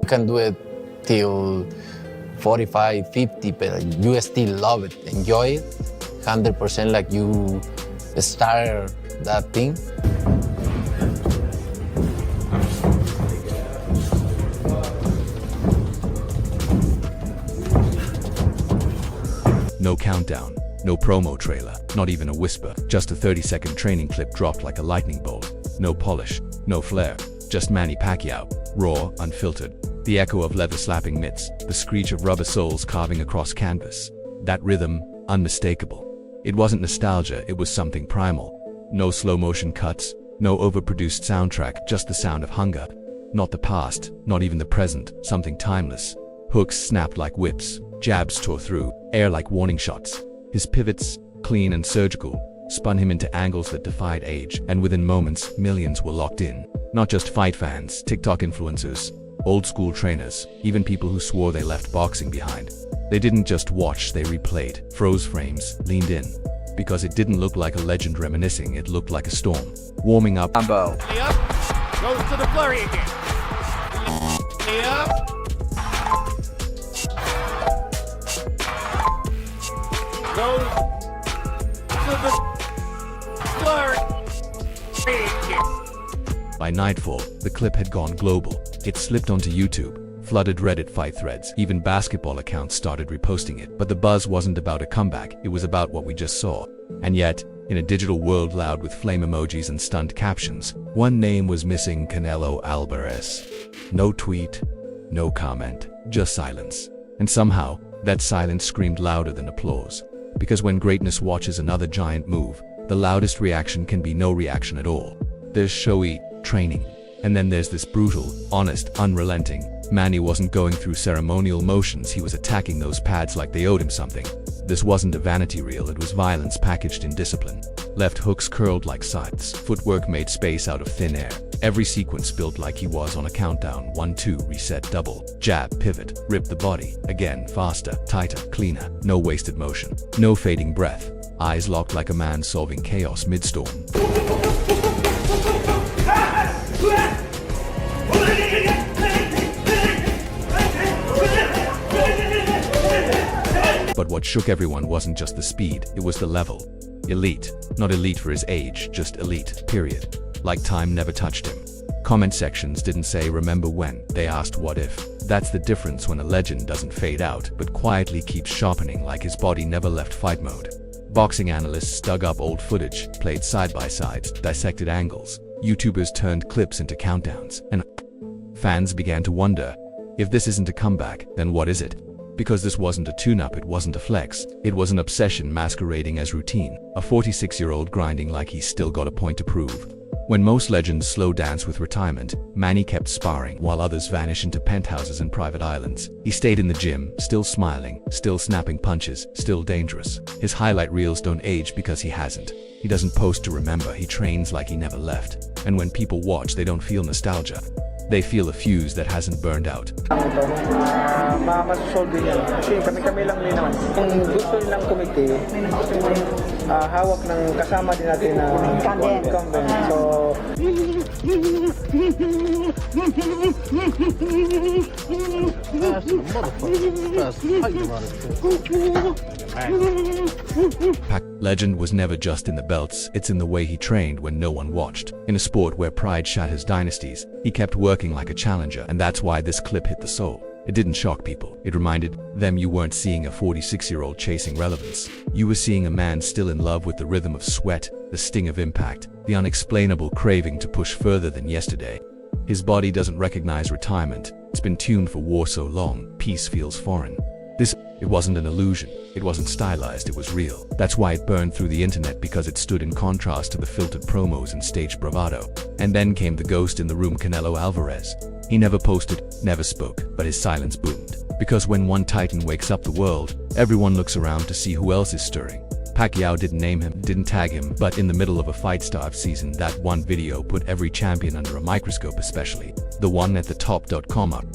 can do it till 45, 50, but you still love it, enjoy it, 100% like you start that thing. No countdown, no promo trailer, not even a whisper, just a 30-second training clip dropped like a lightning bolt. No polish, no flair, just Manny Pacquiao, raw, unfiltered. The echo of leather-slapping mitts, the screech of rubber soles carving across canvas. That rhythm, unmistakable. It wasn't nostalgia, it was something primal. No slow-motion cuts, no overproduced soundtrack, just the sound of hunger. Not the past, not even the present, something timeless. Hooks snapped like whips, jabs tore through, air like warning shots. His pivots, clean and surgical, spun him into angles that defied age, and within moments, millions were locked in. Not just fight fans, TikTok influencers, old-school trainers, even people who swore they left boxing behind. They didn't just watch, they replayed, froze frames, leaned in. Because it didn't look like a legend reminiscing, it looked like a storm. Warming up. Combo. Goes to the flurry again. Up. Goes to the flurry again. By nightfall, the clip had gone global. It slipped onto YouTube, flooded Reddit fight threads, even basketball accounts started reposting it. But the buzz wasn't about a comeback, it was about what we just saw. And yet, in a digital world loud with flame emojis and stunned captions, one name was missing: Canelo Alvarez. No tweet, no comment, just silence. And somehow, that silence screamed louder than applause. Because when greatness watches another giant move, the loudest reaction can be no reaction at all. There's showy training. And then there's this brutal, honest, unrelenting. Manny wasn't going through ceremonial motions, he was attacking those pads like they owed him something. This wasn't a vanity reel, it was violence packaged in discipline. Left hooks curled like scythes, footwork made space out of thin air. Every sequence built like he was on a countdown: 1, 2, reset, double, jab, pivot, rip the body, again, faster, tighter, cleaner, no wasted motion, no fading breath, eyes locked like a man solving chaos mid-storm. But what shook everyone wasn't just the speed, it was the level. Elite. Not elite for his age, just elite, period. Like time never touched him. Comment sections didn't say "remember when," they asked "what if." That's the difference when a legend doesn't fade out, but quietly keeps sharpening like his body never left fight mode. Boxing analysts dug up old footage, played side-by-sides, dissected angles. YouTubers turned clips into countdowns. And fans began to wonder, if this isn't a comeback, then what is it? Because this wasn't a tune-up, it wasn't a flex. It was an obsession masquerading as routine. A 46-year-old grinding like he's still got a point to prove. When most legends slow dance with retirement, Manny kept sparring while others vanish into penthouses and private islands. He stayed in the gym, still smiling, still snapping punches, still dangerous. His highlight reels don't age because he hasn't. He doesn't post to remember, he trains like he never left. And when people watch, they don't feel nostalgia. They feel a fuse that hasn't burned out. Masosolve din yan. Kasi kami lang din naman. Kung gusto nilang kumiti, hawak ng kasama din natin na incumbent. So, Legend was never just in the belts, it's in the way he trained when no one watched. In a sport where pride shatters dynasties, he kept working like a challenger, and that's why this clip hit the soul. It didn't shock people. It reminded them you weren't seeing a 46-year-old chasing relevance. You were seeing a man still in love with the rhythm of sweat, the sting of impact, the unexplainable craving to push further than yesterday. His body doesn't recognize retirement. It's been tuned for war so long, peace feels foreign. It wasn't an illusion. It wasn't stylized, it was real. That's why it burned through the internet, because it stood in contrast to the filtered promos and staged bravado. And then came the ghost in the room, Canelo Alvarez. He never posted, never spoke, but his silence boomed. Because when one titan wakes up the world, everyone looks around to see who else is stirring. Pacquiao didn't name him, didn't tag him, but in the middle of a fight-starved season, that one video put every champion under a microscope, especially the one at the top.com up.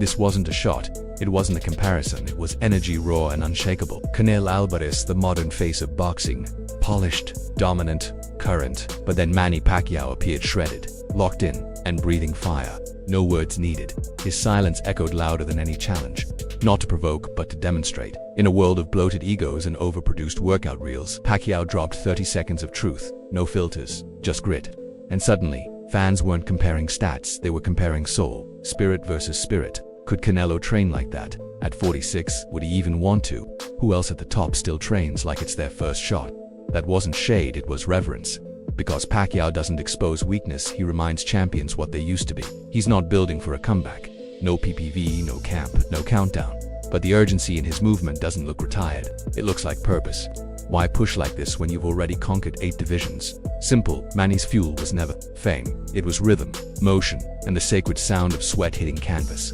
This wasn't a shot. It wasn't a comparison. It was energy, raw and unshakable. Canelo Alvarez, the modern face of boxing. Polished, dominant, current. But then Manny Pacquiao appeared shredded, locked in, and breathing fire. No words needed. His silence echoed louder than any challenge. Not to provoke, but to demonstrate. In a world of bloated egos and overproduced workout reels, Pacquiao dropped 30 seconds of truth. No filters, just grit. And suddenly, fans weren't comparing stats, they were comparing soul, spirit versus spirit. Could Canelo train like that? At 46, would he even want to? Who else at the top still trains like it's their first shot? That wasn't shade, it was reverence. Because Pacquiao doesn't expose weakness, he reminds champions what they used to be. He's not building for a comeback. No PPV, no camp, no countdown. But the urgency in his movement doesn't look retired. It looks like purpose. Why push like this when you've already conquered 8 divisions? Simple, Manny's fuel was never fame. It was rhythm, motion, and the sacred sound of sweat hitting canvas.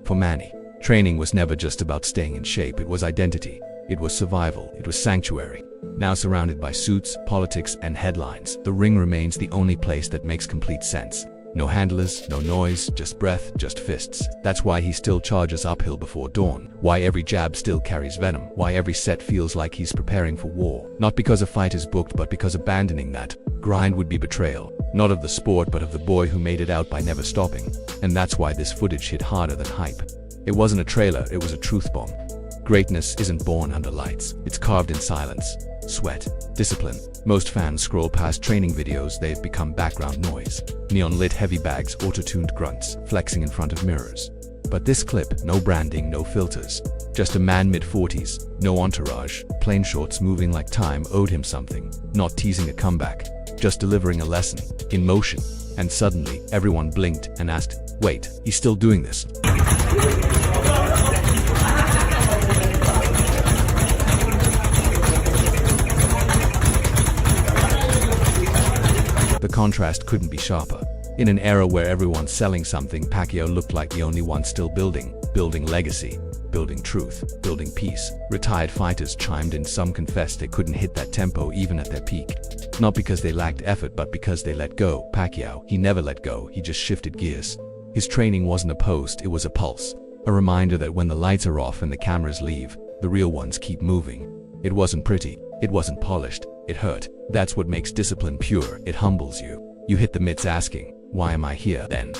For Manny, training was never just about staying in shape, it was identity. It was survival, it was sanctuary. Now surrounded by suits, politics, and headlines, the ring remains the only place that makes complete sense. No handlers, no noise, just breath, just fists. That's why he still charges uphill before dawn. Why every jab still carries venom. Why every set feels like he's preparing for war. Not because a fight is booked, but because abandoning that grind would be betrayal. Not of the sport, but of the boy who made it out by never stopping. And that's why this footage hit harder than hype. It wasn't a trailer, it was a truth bomb. Greatness isn't born under lights. It's carved in silence, sweat, discipline. Most fans scroll past training videos, they've become background noise. Neon-lit heavy bags, auto-tuned grunts, flexing in front of mirrors. But this clip, no branding, no filters. Just a man mid-40s, no entourage, plain shorts moving like time owed him something. Not teasing a comeback, just delivering a lesson, in motion. And suddenly, everyone blinked and asked, wait, he's still doing this? The contrast couldn't be sharper. In an era where everyone's selling something, Pacquiao looked like the only one still building legacy, building truth, building peace. Retired fighters chimed in, some confessed they couldn't hit that tempo even at their peak. Not because they lacked effort, but because they let go. Pacquiao, he never let go, he just shifted gears. His training wasn't a post, it was a pulse. A reminder that when the lights are off and the cameras leave, the real ones keep moving. It wasn't pretty, it wasn't polished, it hurt. That's what makes discipline pure, it humbles you. You hit the mitts asking, why am I here then?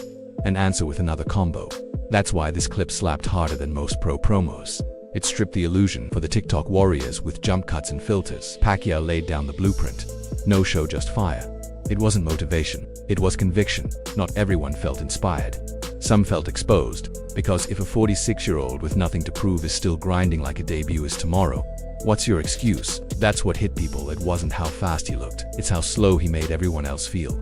And answer with another combo. That's why this clip slapped harder than most pro promos. It stripped the illusion for the TikTok warriors with jump cuts and filters. Pacquiao laid down the blueprint. No show, just fire. It wasn't motivation, it was conviction. Not everyone felt inspired. Some felt exposed, because if a 46-year-old with nothing to prove is still grinding like a debut is tomorrow, what's your excuse? That's what hit people. It wasn't how fast he looked, it's how slow he made everyone else feel.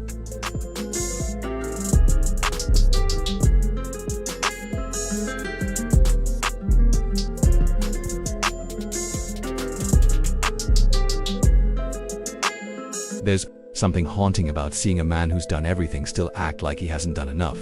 There's something haunting about seeing a man who's done everything still act like he hasn't done enough.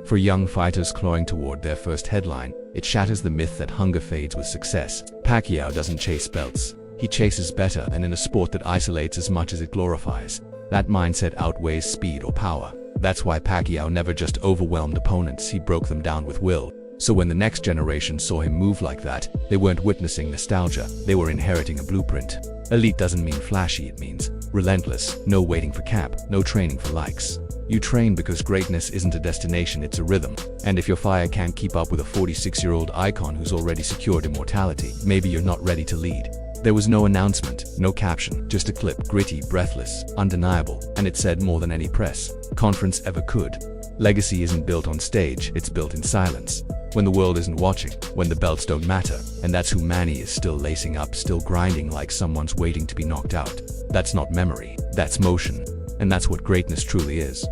For young fighters clawing toward their first headline, it shatters the myth that hunger fades with success. Pacquiao doesn't chase belts. He chases better, and in a sport that isolates as much as it glorifies. That mindset outweighs speed or power. That's why Pacquiao never just overwhelmed opponents, he broke them down with will. So when the next generation saw him move like that, they weren't witnessing nostalgia, they were inheriting a blueprint. Elite doesn't mean flashy, it means relentless. No waiting for camp, no training for likes. You train because greatness isn't a destination, it's a rhythm. And if your fire can't keep up with a 46-year-old icon who's already secured immortality, maybe you're not ready to lead. There was no announcement, no caption, just a clip, gritty, breathless, undeniable, and it said more than any press conference ever could. Legacy isn't built on stage, it's built in silence. When the world isn't watching, when the belts don't matter. And that's who Manny is, still lacing up, still grinding like someone's waiting to be knocked out. That's not memory, that's motion. And that's what greatness truly is.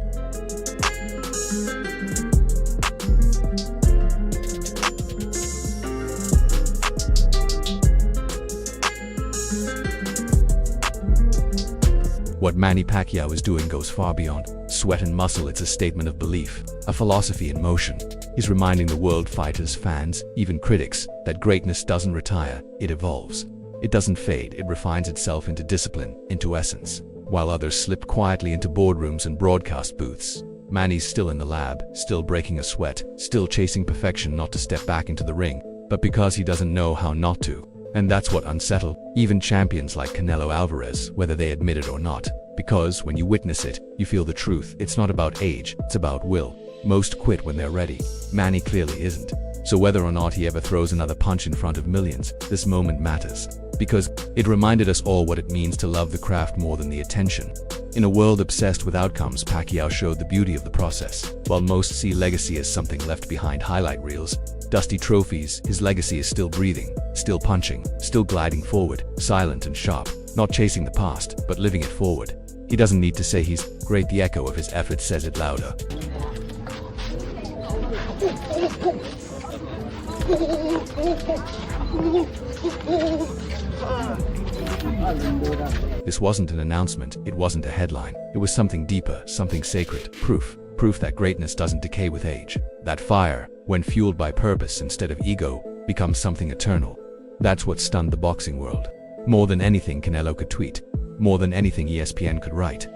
What Manny Pacquiao is doing goes far beyond sweat and muscle. It's a statement of belief, a philosophy in motion. He's reminding the world fighters, fans, even critics, that greatness doesn't retire, it evolves. It doesn't fade, it refines itself into discipline, into essence. While others slip quietly into boardrooms and broadcast booths, Manny's still in the lab, still breaking a sweat, still chasing perfection, not to step back into the ring, but because he doesn't know how not to. And that's what unsettled even champions like Canelo Alvarez, whether they admit it or not. Because when you witness it, you feel the truth. It's not about age, it's about will. Most quit when they're ready. Manny clearly isn't. So whether or not he ever throws another punch in front of millions, this moment matters. Because it reminded us all what it means to love the craft more than the attention. In a world obsessed with outcomes, Pacquiao showed the beauty of the process. While most see legacy as something left behind highlight reels, dusty trophies, his legacy is still breathing, still punching, still gliding forward, silent and sharp, not chasing the past, but living it forward. He doesn't need to say he's great, the echo of his efforts says it louder. This wasn't an announcement, it wasn't a headline. It was something deeper, something sacred. Proof that greatness doesn't decay with age. That fire, when fueled by purpose instead of ego, becomes something eternal. That's what stunned the boxing world. More than anything Canelo could tweet. More than anything ESPN could write.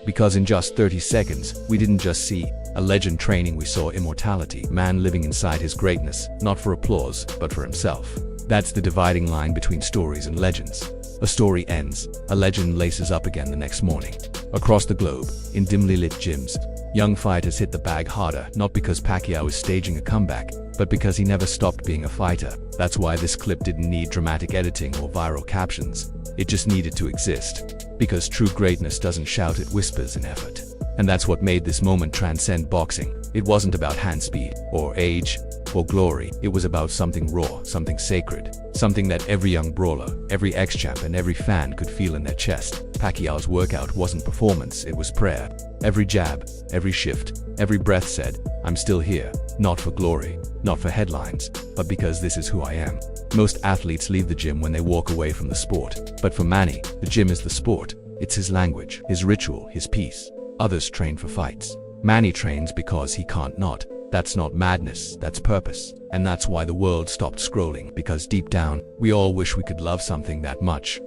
Because in just 30 seconds, we didn't just see a legend training, we saw immortality. Man living inside his greatness, not for applause, but for himself. That's the dividing line between stories and legends. A story ends, a legend laces up again the next morning. Across the globe, in dimly lit gyms, young fighters hit the bag harder, not because Pacquiao is staging a comeback, but because he never stopped being a fighter. That's why this clip didn't need dramatic editing or viral captions. It just needed to exist. Because true greatness doesn't shout, it whispers in effort. And that's what made this moment transcend boxing. It wasn't about hand speed, or age, or glory. It was about something raw, something sacred. Something that every young brawler, every ex-champ and every fan could feel in their chest. Pacquiao's workout wasn't performance, it was prayer. Every jab, every shift, every breath said, I'm still here, not for glory, not for headlines, but because this is who I am. Most athletes leave the gym when they walk away from the sport. But for Manny, the gym is the sport. It's his language, his ritual, his peace. Others train for fights. Manny trains because he can't not. That's not madness, that's purpose. And that's why the world stopped scrolling, because deep down, we all wish we could love something that much.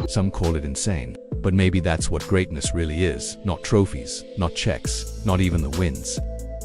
Some call it insane, but maybe that's what greatness really is. Not trophies, not checks, not even the wins.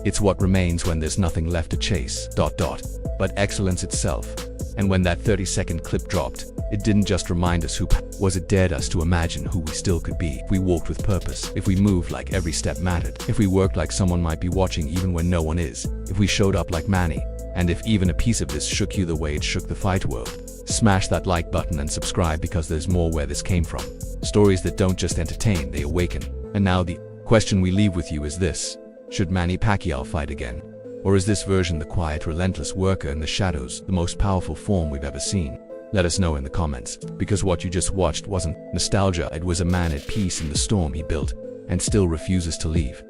It's what remains when there's nothing left to chase, but excellence itself. And when that 30-second clip dropped, it didn't just remind us who was, it dared us to imagine who we still could be. If we walked with purpose, if we moved like every step mattered, if we worked like someone might be watching even when no one is, if we showed up like Manny, and if even a piece of this shook you the way it shook the fight world. Smash that like button and subscribe, because there's more where this came from. Stories that don't just entertain, they awaken. And now the question we leave with you is this: should Manny Pacquiao fight again? Or is this version the quiet, relentless worker in the shadows, the most powerful form we've ever seen? Let us know in the comments, because what you just watched wasn't nostalgia, it was a man at peace in the storm he built, and still refuses to leave.